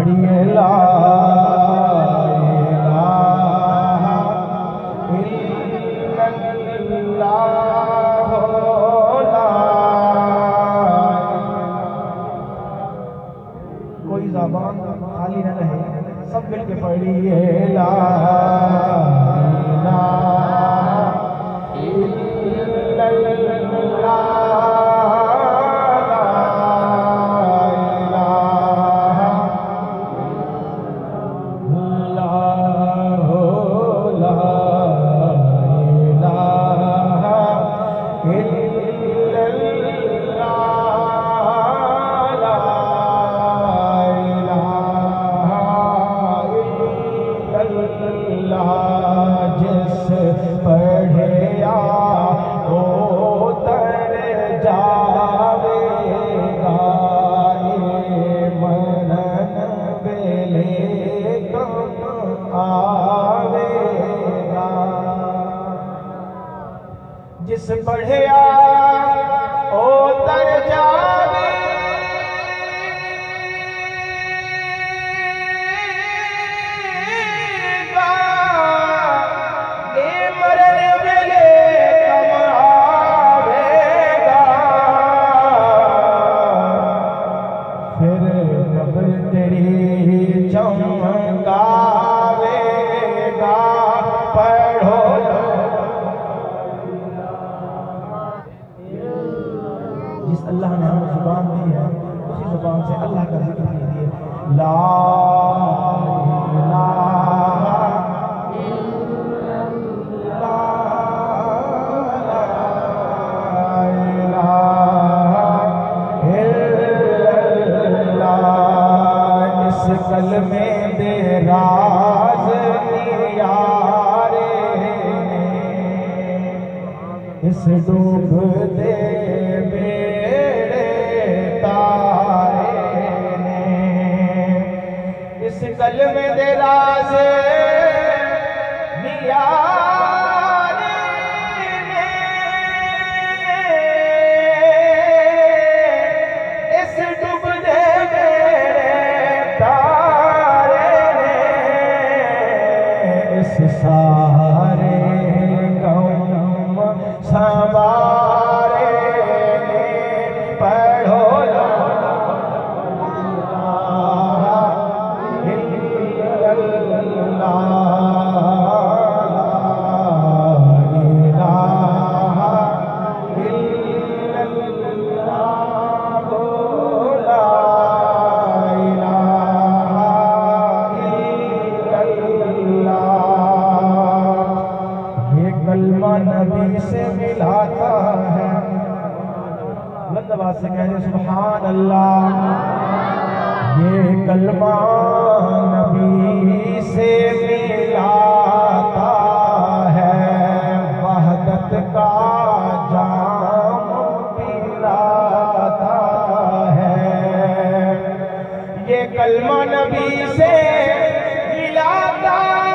پڑھیے لا الہ الا اللہ لا۔ کوئی زبان خالی نہ رہے، سب مل کے پڑھیے لا الہ الا جس پڑھیا وہ تر جاوے گا، مرن ویلے کم آوے گا۔ جس پڑھیا وہ تر جاوے چمکاوے گا، پڑھو جس اللہ نے ہمیں زبان دی ہے اسی زبان سے اللہ کا ذکر کیجیے، لا الہ الا اللہ۔ اس کلمے دے راز نیارے نے، اس ڈوب دے بیڑے تارے نے، اس کلمے دے راز نیارے نے، اس ڈوب دے سارے غم سنوارے نے، پڑھو لا الہ الا اللہ، لا الہ الا اللہ، لا الہ الا اللہ۔ یہ کلمہ نبی سے ملاتا ہے، بلند آواز سے کہہ دیں سبحان اللہ۔ یہ کلمہ نبی سے ملاتا ہے، وحدت کا جام پلاتا ہے۔ یہ کلمہ نبی سے ملاتا ہے،